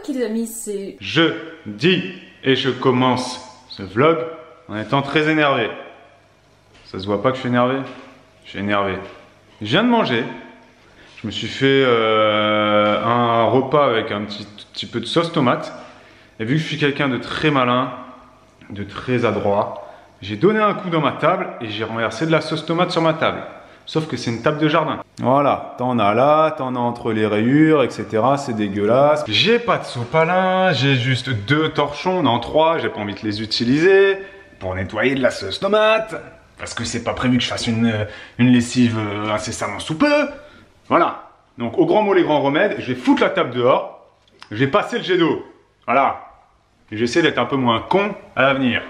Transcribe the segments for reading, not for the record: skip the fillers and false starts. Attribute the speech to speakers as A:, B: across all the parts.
A: like les amis, c'est...
B: Je dis et je commence ce vlog en étant très énervé. Ça se voit pas que je suis énervé? Je suis énervé. Je viens de manger. Je me suis fait un repas avec un petit peu de sauce tomate. Et vu que je suis quelqu'un de très malin, de très adroit, j'ai donné un coup dans ma table et j'ai renversé de la sauce tomate sur ma table. Sauf que c'est une table de jardin. Voilà, t'en as là, t'en as entre les rayures, etc. C'est dégueulasse. J'ai pas de sopalin, j'ai juste 2 torchons, non 3, j'ai pas envie de les utiliser pour nettoyer de la sauce tomate. Parce que c'est pas prévu que je fasse une lessive incessamment sous peu. Voilà. Donc au grand mot les grands remèdes, je vais foutre la table dehors. Je vais passer le jet d'eau. Voilà. Et j'essaie d'être un peu moins con à l'avenir.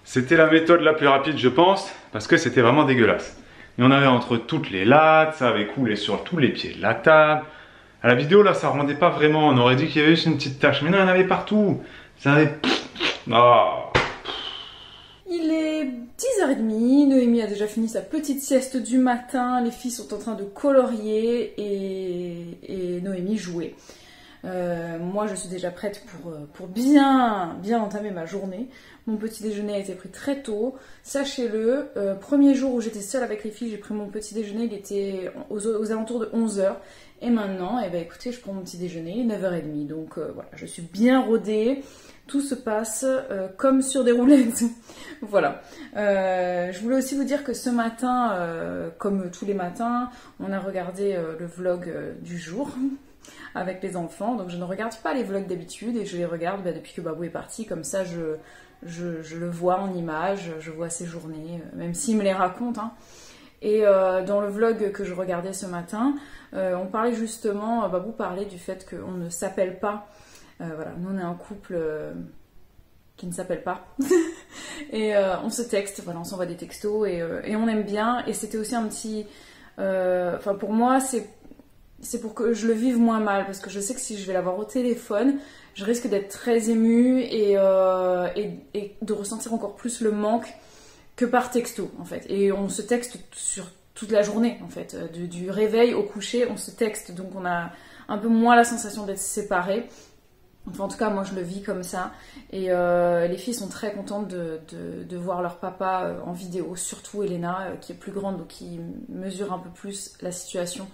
B: C'était la méthode la plus rapide, je pense, parce que c'était vraiment dégueulasse. Il y en avait entre toutes les lattes, ça avait coulé sur tous les pieds de la table. À la vidéo, là, ça rendait pas vraiment. On aurait dit qu'il y avait juste une petite tache. Mais non, il y en avait partout. Ça avait... Oh.
A: Il est 10h30, Noémie a déjà fini sa petite sieste du matin, les filles sont en train de colorier et Noémie jouer. Moi je suis déjà prête pour bien entamer ma journée. Mon petit déjeuner a été pris très tôt, sachez-le. Premier jour où j'étais seule avec les filles, j'ai pris mon petit déjeuner, il était aux alentours de 11h. Et maintenant, eh ben, écoutez, je prends mon petit déjeuner, 9h30. Donc voilà, je suis bien rodée. Tout se passe comme sur des roulettes. Voilà. Je voulais aussi vous dire que ce matin, comme tous les matins, on a regardé le vlog du jour avec les enfants. Donc je ne regarde pas les vlogs d'habitude et je les regarde depuis que Babou est parti. Comme ça, je le vois en image, je vois ses journées, même s'il me les raconte. Hein. Et dans le vlog que je regardais ce matin, on parlait justement, Babou parlait du fait qu'on ne s'appelle pas. Voilà, nous on est un couple qui ne s'appelle pas. Et on se texte, voilà, on s'envoie des textos et on aime bien. Et c'était aussi un petit... Enfin pour moi, c'est pour que je le vive moins mal. Parce que je sais que si je vais l'avoir au téléphone, je risque d'être très émue et de ressentir encore plus le manque que par texto en fait. Et on se texte sur toute la journée en fait. Du réveil au coucher, on se texte. Donc on a un peu moins la sensation d'être séparés. Enfin, en tout cas, moi, je le vis comme ça. Et les filles sont très contentes de voir leur papa en vidéo, surtout Elena, qui est plus grande, donc qui mesure un peu plus la situation.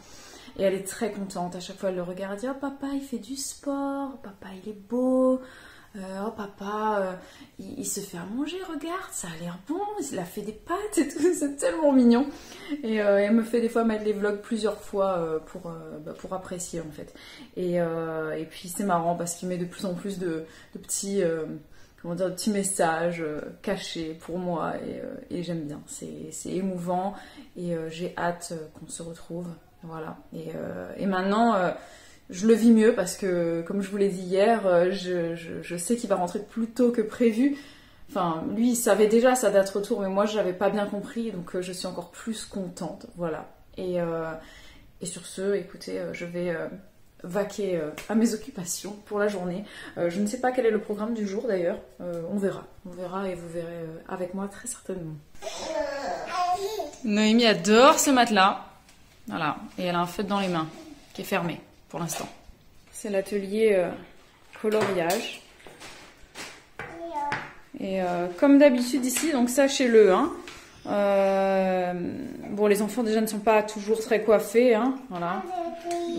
A: Et elle est très contente. À chaque fois, elle le regarde et dit « Oh, papa, il fait du sport. Oh, papa, il est beau. Oh, papa, il se fait à manger, regarde, ça a l'air bon. Il a fait des pâtes et tout. C'est tellement mignon. » Et elle me fait des fois mettre les vlogs plusieurs fois pour apprécier, en fait. Et puis, c'est marrant parce qu'il met de plus en plus de petits... comment dire, de petits messages cachés pour moi. Et j'aime bien. C'est émouvant. Et j'ai hâte qu'on se retrouve. Voilà. Et maintenant... je le vis mieux parce que, comme je vous l'ai dit hier, je sais qu'il va rentrer plus tôt que prévu. Enfin, lui, il savait déjà sa date retour, mais moi, je n'avais pas bien compris, donc je suis encore plus contente. Voilà. Et sur ce, écoutez, je vais vaquer à mes occupations pour la journée. Je ne sais pas quel est le programme du jour, d'ailleurs. On verra. On verra et vous verrez avec moi très certainement. Noémie adore ce matelas. Voilà. Et elle a un feutre dans les mains qui est fermé. Pour l'instant. C'est l'atelier coloriage. Et comme d'habitude ici, donc sachez-le, hein, bon, les enfants déjà ne sont pas toujours très coiffés, hein, voilà.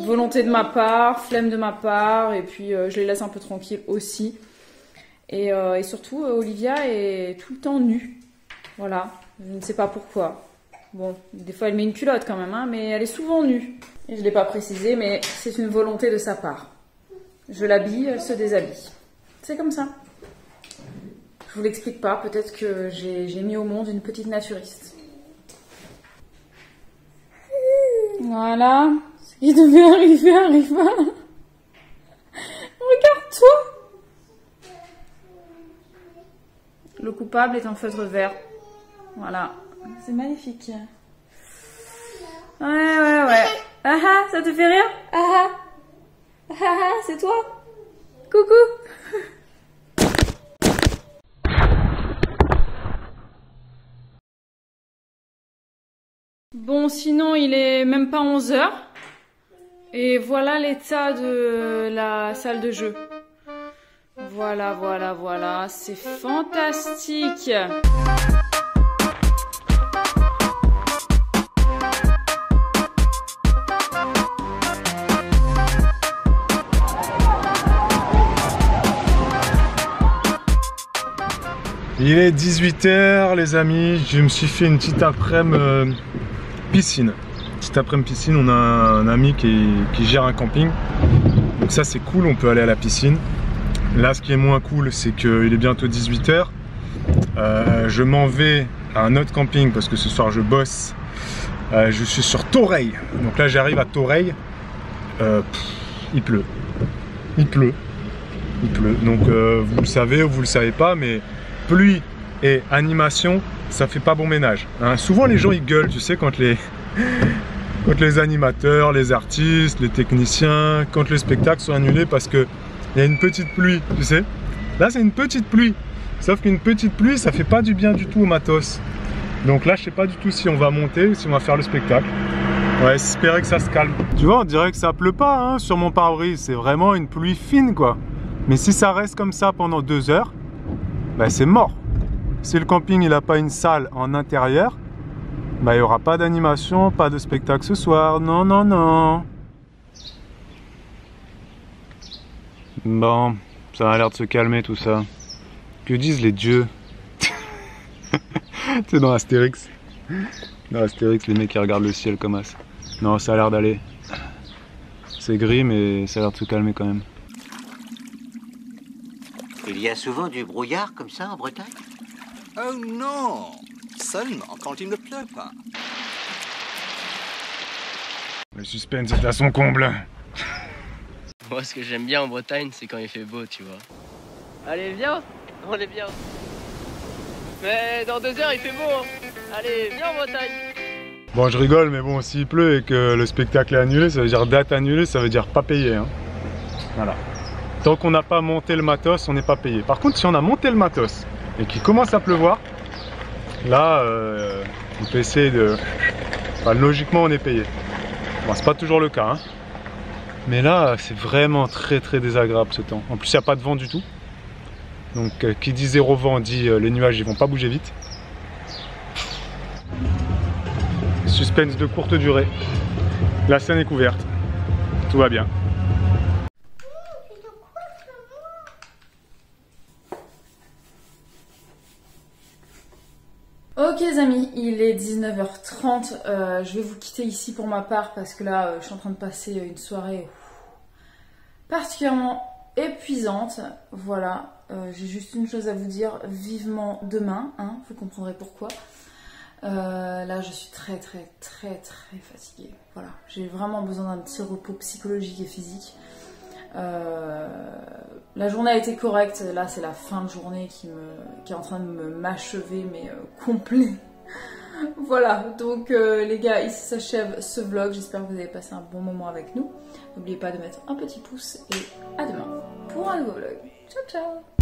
A: Volonté de ma part, flemme de ma part, et puis je les laisse un peu tranquilles aussi. Et surtout, Olivia est tout le temps nue. Voilà, je ne sais pas pourquoi. Bon, des fois elle met une culotte quand même, hein, mais elle est souvent nue. Et je ne l'ai pas précisé, mais c'est une volonté de sa part. Je l'habille, elle se déshabille. C'est comme ça. Je vous l'explique pas, peut-être que j'ai mis au monde une petite naturiste. Voilà, ce qui devait arriver arriva. Regarde-toi. Le coupable est un feutre vert. Voilà, c'est magnifique. Ouais. Ah ah, ça te fait rire? Ah ah. c'est toi? Coucou. Bon, sinon, il est même pas 11 h. Et voilà l'état de la salle de jeu. Voilà, voilà, voilà. C'est fantastique.
B: Il est 18 h les amis, je me suis fait une petite après-midi piscine. Petite après-midi piscine, on a un ami qui gère un camping. Donc ça c'est cool, on peut aller à la piscine. Là ce qui est moins cool c'est qu'il est bientôt 18 h. Je m'en vais à un autre camping parce que ce soir je bosse. Je suis sur Toreil. Donc là j'arrive à Toreil. Il pleut. Il pleut. Il pleut. Donc vous le savez ou vous le savez pas, mais pluie et animation, ça fait pas bon ménage. Hein. Souvent les gens ils gueulent, tu sais, quand les animateurs, les artistes, les techniciens, quand les spectacles sont annulés parce qu'il y a une petite pluie, tu sais. Là c'est une petite pluie, sauf qu'une petite pluie ça fait pas du bien du tout au matos. Donc là je sais pas du tout si on va monter ou si on va faire le spectacle. On va espérer que ça se calme. Tu vois, on dirait que ça pleut pas hein, sur mon pare-brise, c'est vraiment une pluie fine quoi. Mais si ça reste comme ça pendant 2 heures, bah c'est mort. Si le camping il n'a pas une salle en intérieur, bah il n'y aura pas d'animation, pas de spectacle ce soir. Non, non, non. Bon, ça a l'air de se calmer tout ça. Que disent les dieux? C'est dans Astérix. Dans Astérix, les mecs qui regardent le ciel comme as. Non, ça a l'air d'aller. C'est gris, mais ça a l'air de se calmer quand même.
C: Il y a souvent du brouillard comme ça en Bretagne?
D: Oh non, seulement quand il ne pleut pas.
B: Le suspense est à son comble.
E: Moi, ce que j'aime bien en Bretagne, c'est quand il fait beau, tu vois. Allez, viens, on est bien. Mais dans 2 heures, il fait beau. Hein. Allez, viens en Bretagne.
B: Bon, je rigole, mais bon, s'il pleut et que le spectacle est annulé, ça veut dire date annulée, ça veut dire pas payé. Hein. Voilà. Tant qu'on n'a pas monté le matos, on n'est pas payé. Par contre, si on a monté le matos et qu'il commence à pleuvoir, là, on peut essayer de... Enfin, logiquement, on est payé. Bon, c'est pas toujours le cas. Hein. Mais là, c'est vraiment très très désagréable ce temps. En plus, il n'y a pas de vent du tout. Donc, qui dit zéro vent dit les nuages ils vont pas bouger vite. Suspense de courte durée. La scène est couverte. Tout va bien.
A: Ok les amis, il est 19 h 30, je vais vous quitter ici pour ma part parce que là je suis en train de passer une soirée particulièrement épuisante. Voilà, j'ai juste une chose à vous dire, vivement demain, hein, vous comprendrez pourquoi. Là je suis très fatiguée, voilà, j'ai vraiment besoin d'un petit repos psychologique et physique. La journée a été correcte, là c'est la fin de journée qui est en train de m'achever mais complet. Voilà, donc les gars, ici s'achève ce vlog, j'espère que vous avez passé un bon moment avec nous. N'oubliez pas de mettre un petit pouce et à demain pour un nouveau vlog. Ciao ciao.